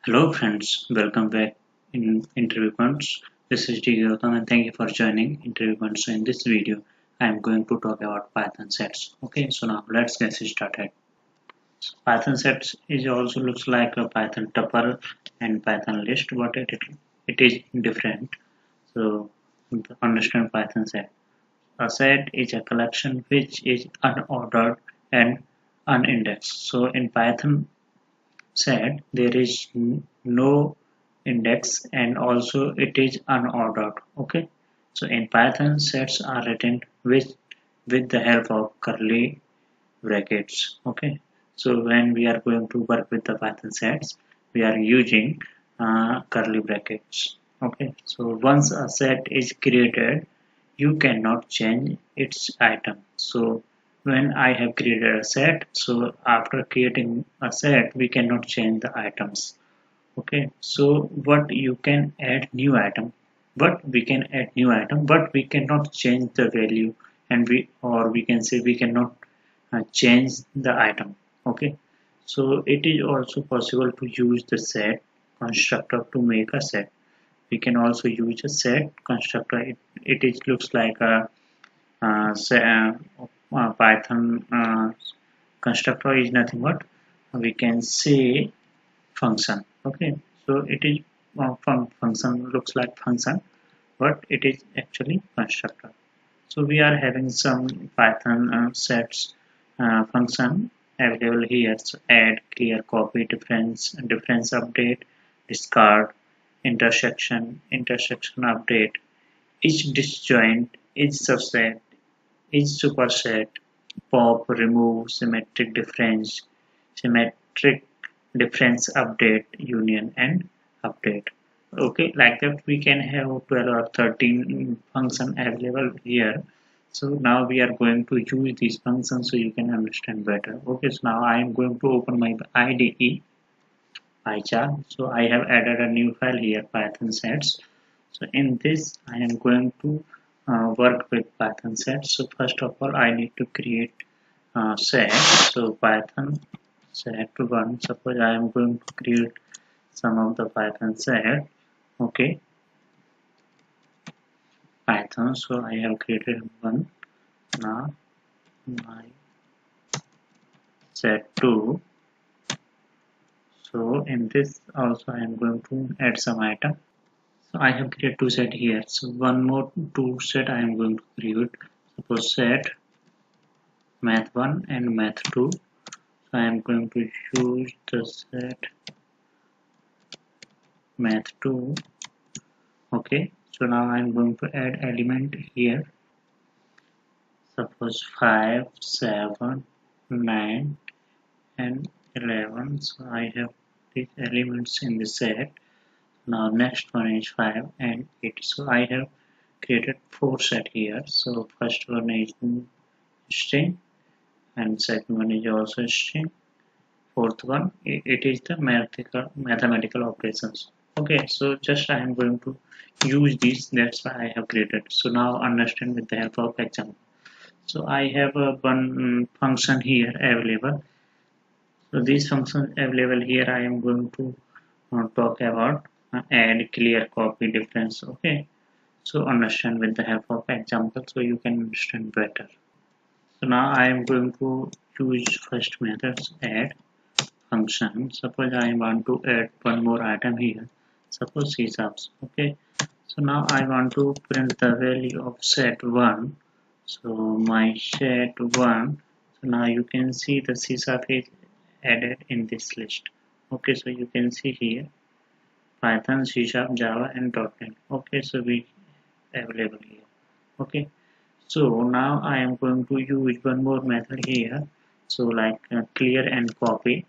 Hello friends, welcome back in Interview Points. This is D. Gautam and thank you for joining Interview Points. So in this video, I am going to talk about Python sets. Okay, so now let's get started. So Python sets is also looks like a Python tuple and Python list, but it is different. So to understand Python set. A set is a collection which is unordered and unindexed. So in Python set there is no index and also it is unordered. Okay, so in Python sets are written with the help of curly brackets. Okay, so when we are going to work with the Python sets we are using curly brackets. Okay, so once a set is created you cannot change its item. So when I have created a set, so after creating a set we cannot change the items. Okay, so what you can add new item, but we can add new item but we cannot change the value, and we can say we cannot change the item. Okay, so it is also possible to use the set constructor to make a set. We can also use a set constructor. It is looks like a Python constructor is nothing but we can say function. Okay, so it is function looks like function, but it is actually constructor. So we are having some Python sets function available here. So add, clear, copy, difference update, discard, intersection update, each disjoint, each subset, each superset, pop, remove, symmetric difference update, union, and update. Okay, like that we can have 12 or 13 function available here. So now we are going to use these functions so you can understand better. Okay, so now I am going to open my IDE PyCharm. So I have added a new file here, Python sets. So in this I am going to work with Python sets. So first of all I need to create set. So Python set one. Suppose I am going to create some of the Python set. Okay, Python. So I have created one. Now my set 2. So in this also I am going to add some item. So I have created two set here. So one more two set I am going to create. Suppose set math1 and math2. So I am going to use the set math2. Okay. So now I am going to add element here. Suppose 5, 7, 9 and 11. So I have these elements in the set. Now next one is 5 and 8. So I have created 4 set here. So first one is string and second one is also string. Fourth one it is the mathematical operations. Okay, so just I am going to use this. That's why I have created. So now understand with the help of example. So I have a one function here available. So this function available here I am going to talk about add, clear, copy, difference. Okay, so understand with the help of example so you can understand better. So now I am going to use first methods add function. Suppose I want to add one more item here. Suppose C sharps. Okay, so now I want to print the value of set 1. So my set 1. So now you can see the C sharp is added in this list. Okay, so you can see here Python, C sharp, Java and .NET. Okay, so we available here. Okay, so now I am going to use one more method here. So like clear and copy.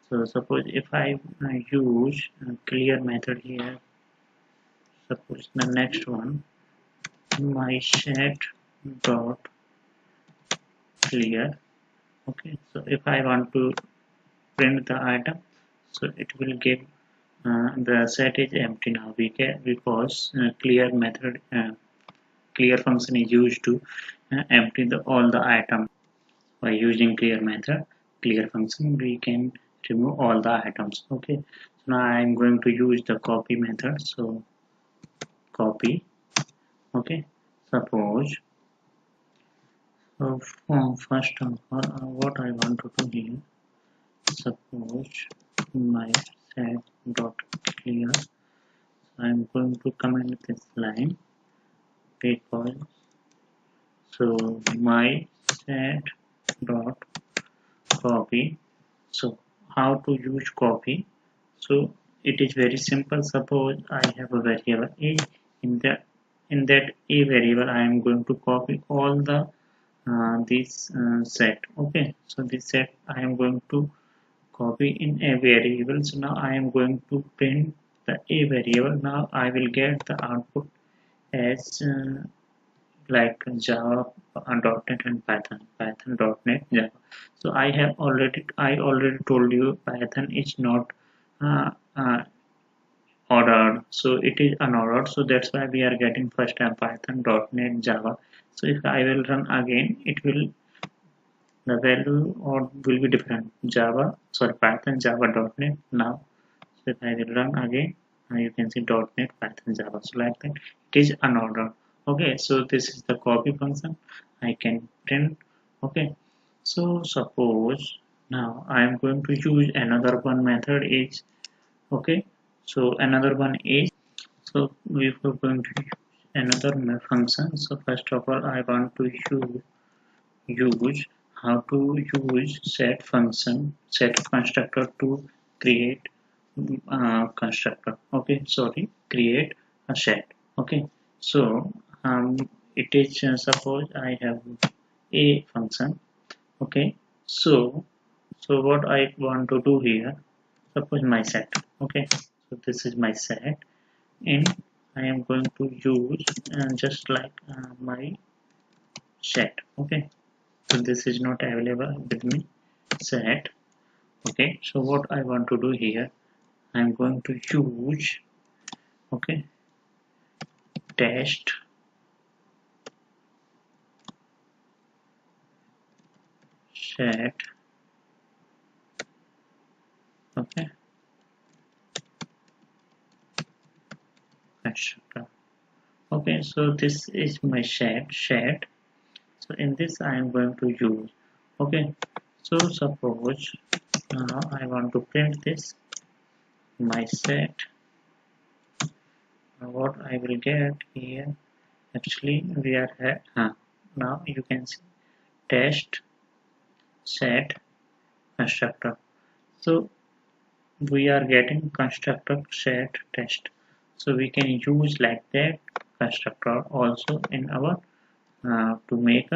So suppose if I use clear method here, suppose the next one my set dot clear. Okay, so if I want to print the item, so it will give the set is empty now because clear function is used to empty all the item. By using clear function we can remove all the items. Okay, so now I'm going to use the copy method. So copy. Okay, suppose first of all, what I want to do here, suppose my set dot clear. I'm going to comment this line because so my set dot copy. So how to use copy? So it is very simple. Suppose I have a variable a. In that a variable I am going to copy all the this set. Okay, so this set I am going to copy in a variable. So now I am going to print the a variable. Now I will get the output as like Java, .NET and Python, .NET, Java. So I already told you Python is not uh, uh, ordered, so it is unordered. So that's why we are getting first time Python, .NET, Java. So if I will run again, it will the value or will be different. Python, Java, .NET. Now, so if I will run again, you can see .NET, Python, Java. So like that, it is unordered. Okay, so this is the copy function. I can print. Okay, so suppose now I am going to use another one method is okay. So another one is so we are going to use another function. So first of all, I want to use how to use set constructor to create constructor. Okay, sorry, create a set. Okay, so it is suppose I have a function. Okay, so what I want to do here, suppose my set. Okay, so this is my set and I am going to use just like my set. Okay, so this is not available with me set. Okay, so what I want to do here, I'm going to use okay test set. Okay, constructor. Okay, so this is my set. So in this I am going to use okay, so suppose I want to print this my set. What I will get here, actually we are at now you can see test set constructor. So we are getting constructor set test. So we can use like that constructor also in our to make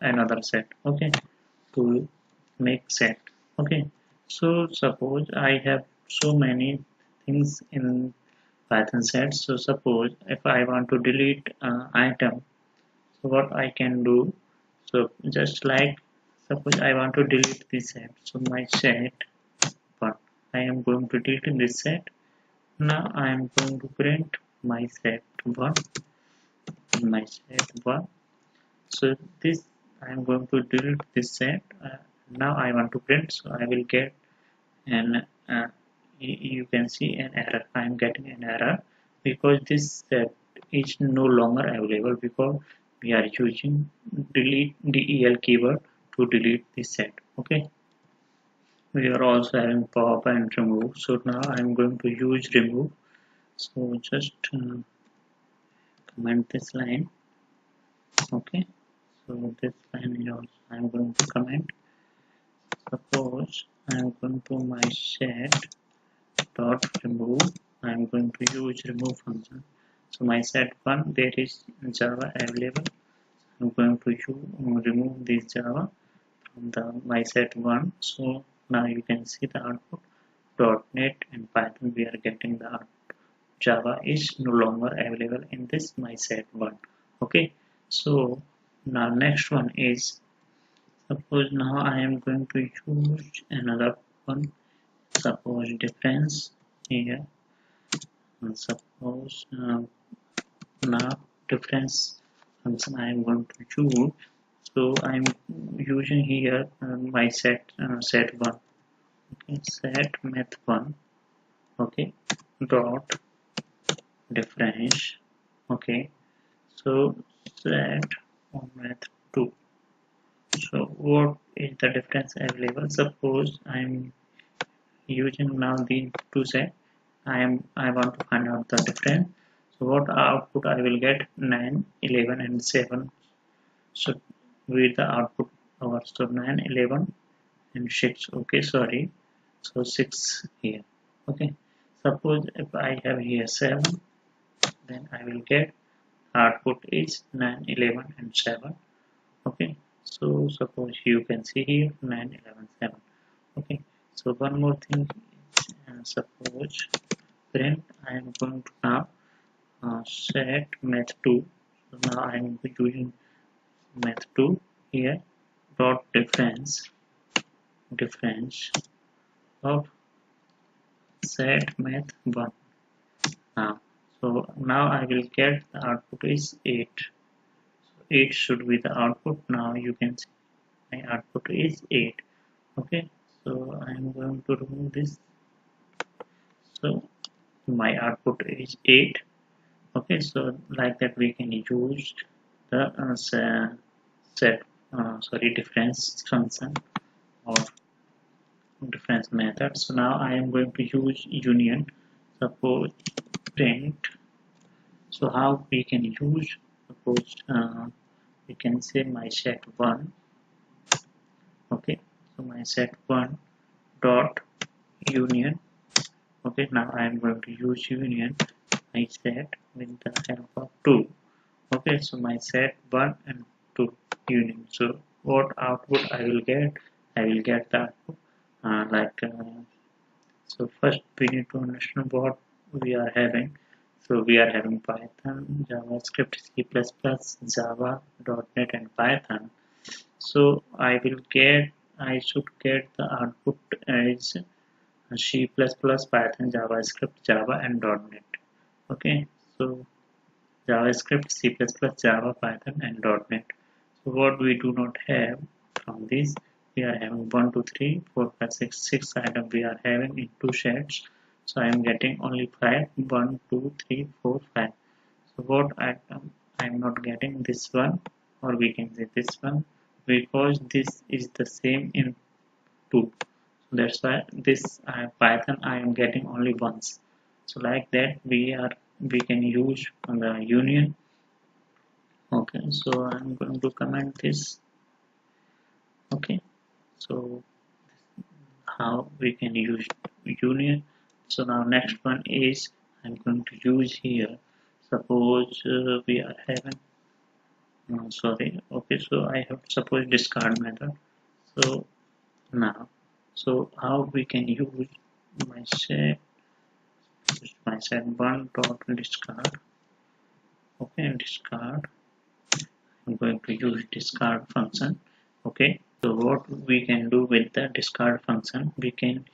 another set. Okay, to make set. Okay, so suppose I have so many things in Python set. So suppose if I want to delete item, so what I can do, so just like suppose I want to delete this set. So my set one, I am going to delete this set. Now I am going to print my set one. So this I am going to delete this set. Now I want to print, so I will get an you can see an error. I am getting an error because this set is no longer available because we are using delete del keyword to delete this set. Okay, we are also having pop and remove. So now I am going to use remove. So just comment this line. Okay, so this line is also I am going to comment. Suppose I am going to my set dot remove. I am going to use remove function. So my set one there is Java available. I'm going to remove this Java from the my set one. So now you can see the output .NET and Python we are getting the output. Java is no longer available in this my set one. Okay, so now next one is suppose now I am going to use another one. Suppose difference here. And suppose now difference function I am going to use. So I am using here my set one. Okay, set math1, okay, dot difference, okay, so set math2. So what is the difference available? Suppose I'm using now the two set. I want to find out the difference. So what output I will get? 9, 11 and 7. So with the output over, so 9, 11 and 6. Okay, sorry, so 6 here. Okay, suppose if I have here 7, then I will get output is 9, 11 and 7. Okay, so suppose you can see here 9, 11, 7. Okay, so one more thing, suppose print, I am going to now set math2. So now I am using math2 here, dot difference of set math1 now. So now I will get the output is 8. So 8 should be the output. Now you can see my output is 8. Okay, so I am going to remove this. So my output is 8. Okay, so like that we can use the difference function or difference method. So now I am going to use union. Suppose print. So how we can use? Suppose we can say my set1. Okay, so my set1 dot union. Okay, now I am going to use union my set with the help of 2. Okay, so my set 1 and 2 union. So what output I will get? I will get the output so first we need to understand what we are having. So we are having Python, JavaScript, C++, Java, .NET and Python. So I should get the output as C++, Python, JavaScript, Java and .NET. Okay, so JavaScript, C++, Java, Python and .NET. So what we do not have from this, we are having 1, 2, 3, 4, 5, 6, 6 items we are having in 2 sets. So I am getting only 5, 1, 2, 3, 4, 5. So what item I am not getting? This one, or we can say this one, because this is the same in 2. So that's why this Python I am getting only once. So like that we can use the union. Okay, so I'm going to comment this. Okay, so how we can use union. So now next one is I'm going to use here. Suppose we are having sorry. Okay, so I have suppose discard method. So now, so how we can use my set one dot discard. Okay, discard. I'm going to use discard function. Okay, so what we can do with the discard function, we can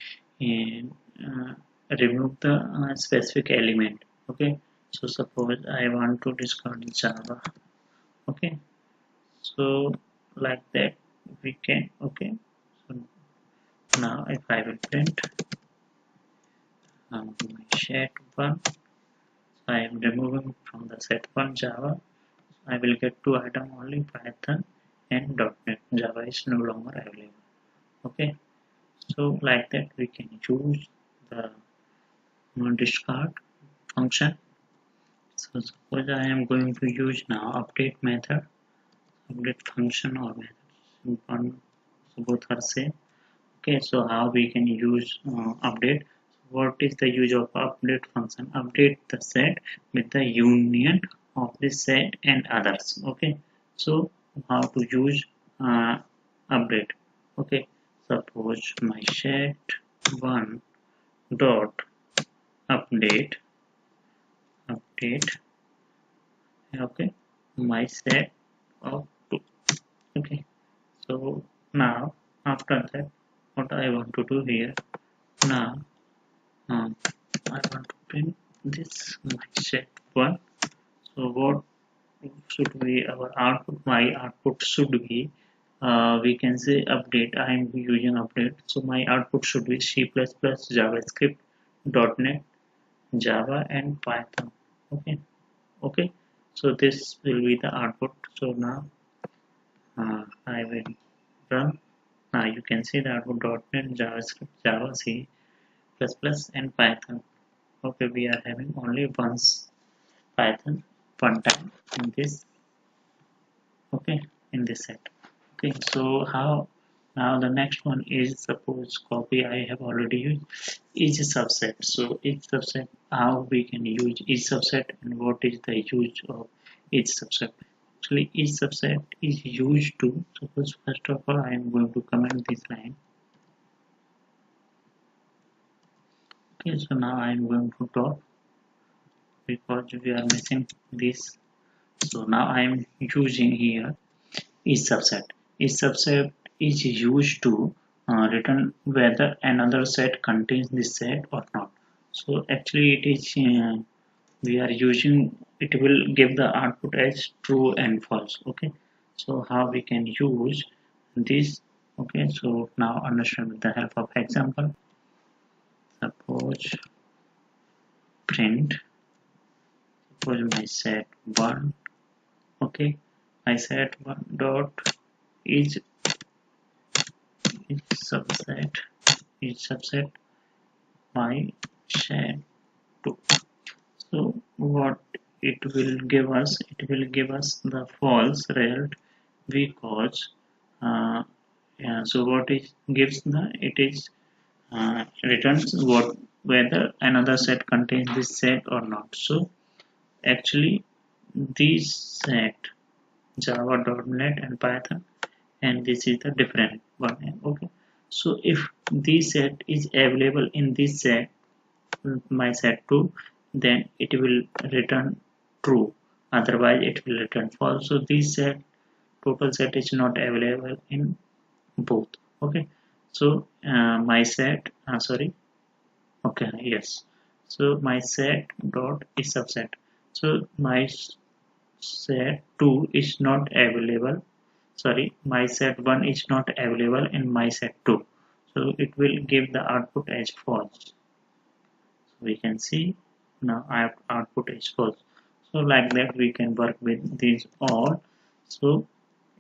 uh, remove the specific element. Okay, so suppose I want to discard Java. Okay, so like that we can. Okay, so now if I will print my set one, so I am removing from the set one Java. I will get 2 items only, Python and .NET. Java is no longer available. Okay, so like that we can use the discard function. So suppose I am going to use now update method, update function or method. So both are same. Okay, so how we can use update? What is the use of update function? Update the set with the union of the set and others. Okay, so how to use update? Okay, suppose my set one dot update. Okay, my set of 2. Okay, so now after that, what I want to do here now, I want to print this my set 1. So what should be our output? My output should be we can say update. I am using update, so my output should be C++, JavaScript, .NET, Java, and Python. Okay, okay. So this will be the output. So now I will run. Now you can see the output .NET, JavaScript, Java, C++, and Python. Okay, we are having only once Python one time in this. Okay, in this set. Okay, so how now the next one is, suppose copy I have already used each subset. So each subset, how we can use each subset and what is the use of each subset. Actually each subset is used to, suppose first of all I am going to comment this line. Okay, so now I am going to top because we are missing this. So now I am using here each subset. Each subset is used to return whether another set contains this set or not. So actually it is we are using, it will give the output as true and false. Okay, so how we can use this. Okay, so now understand with the help of example. Suppose print, suppose my set 1. Okay, my set 1 dot is each subset my set 2. So what it will give us, it will give us the false result because yeah, so what it gives the, it is returns what whether another set contains this set or not. So actually this set Java.NET and Python, and this is the different one. Okay, so if this set is available in this set, my set 2, then it will return true, otherwise it will return false. So this set, total set is not available in both. Okay, so my set sorry, okay, yes, so my set dot is subset, so my set 2 is not available, sorry, my set 1 is not available in my set 2, so it will give the output as false. So we can see now our output is false. So like that we can work with these all. So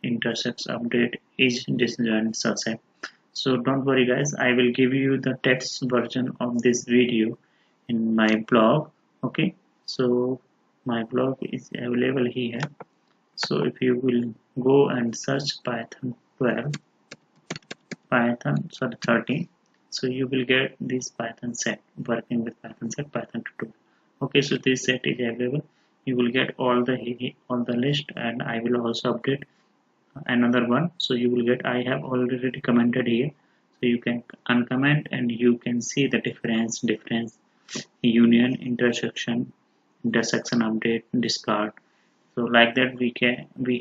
intersects update is disjoint subset. So don't worry guys, I will give you the text version of this video in my blog. Okay, so my blog is available here. So if you will go and search Python 12, Python sorry 13, so you will get this Python set, working with Python set, Python tutorial. Okay, so this set is available. You will get all the list, and I will also update another one. So you will get, I have already commented here, so you can uncomment and you can see the difference, union, intersection update, discard. So like that we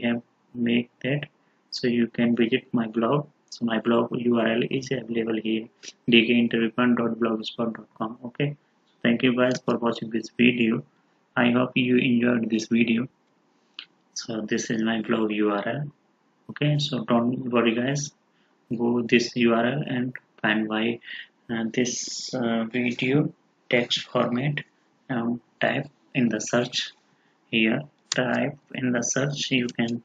have make that. So you can visit my blog. So my blog URL is available here, dkinterview.blogspot.com. Okay, so thank you guys for watching this video. I hope you enjoyed this video. So this is my blog URL. Okay, so don't worry guys, go this URL and find my this video text format. Type in the search here, type in the search, you can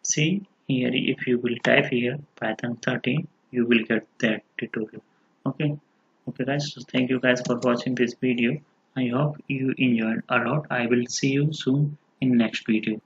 see here, if you will type here Python 13, you will get that tutorial. Okay, okay guys, so thank you guys for watching this video. I hope you enjoyed a lot. I will see you soon in next video.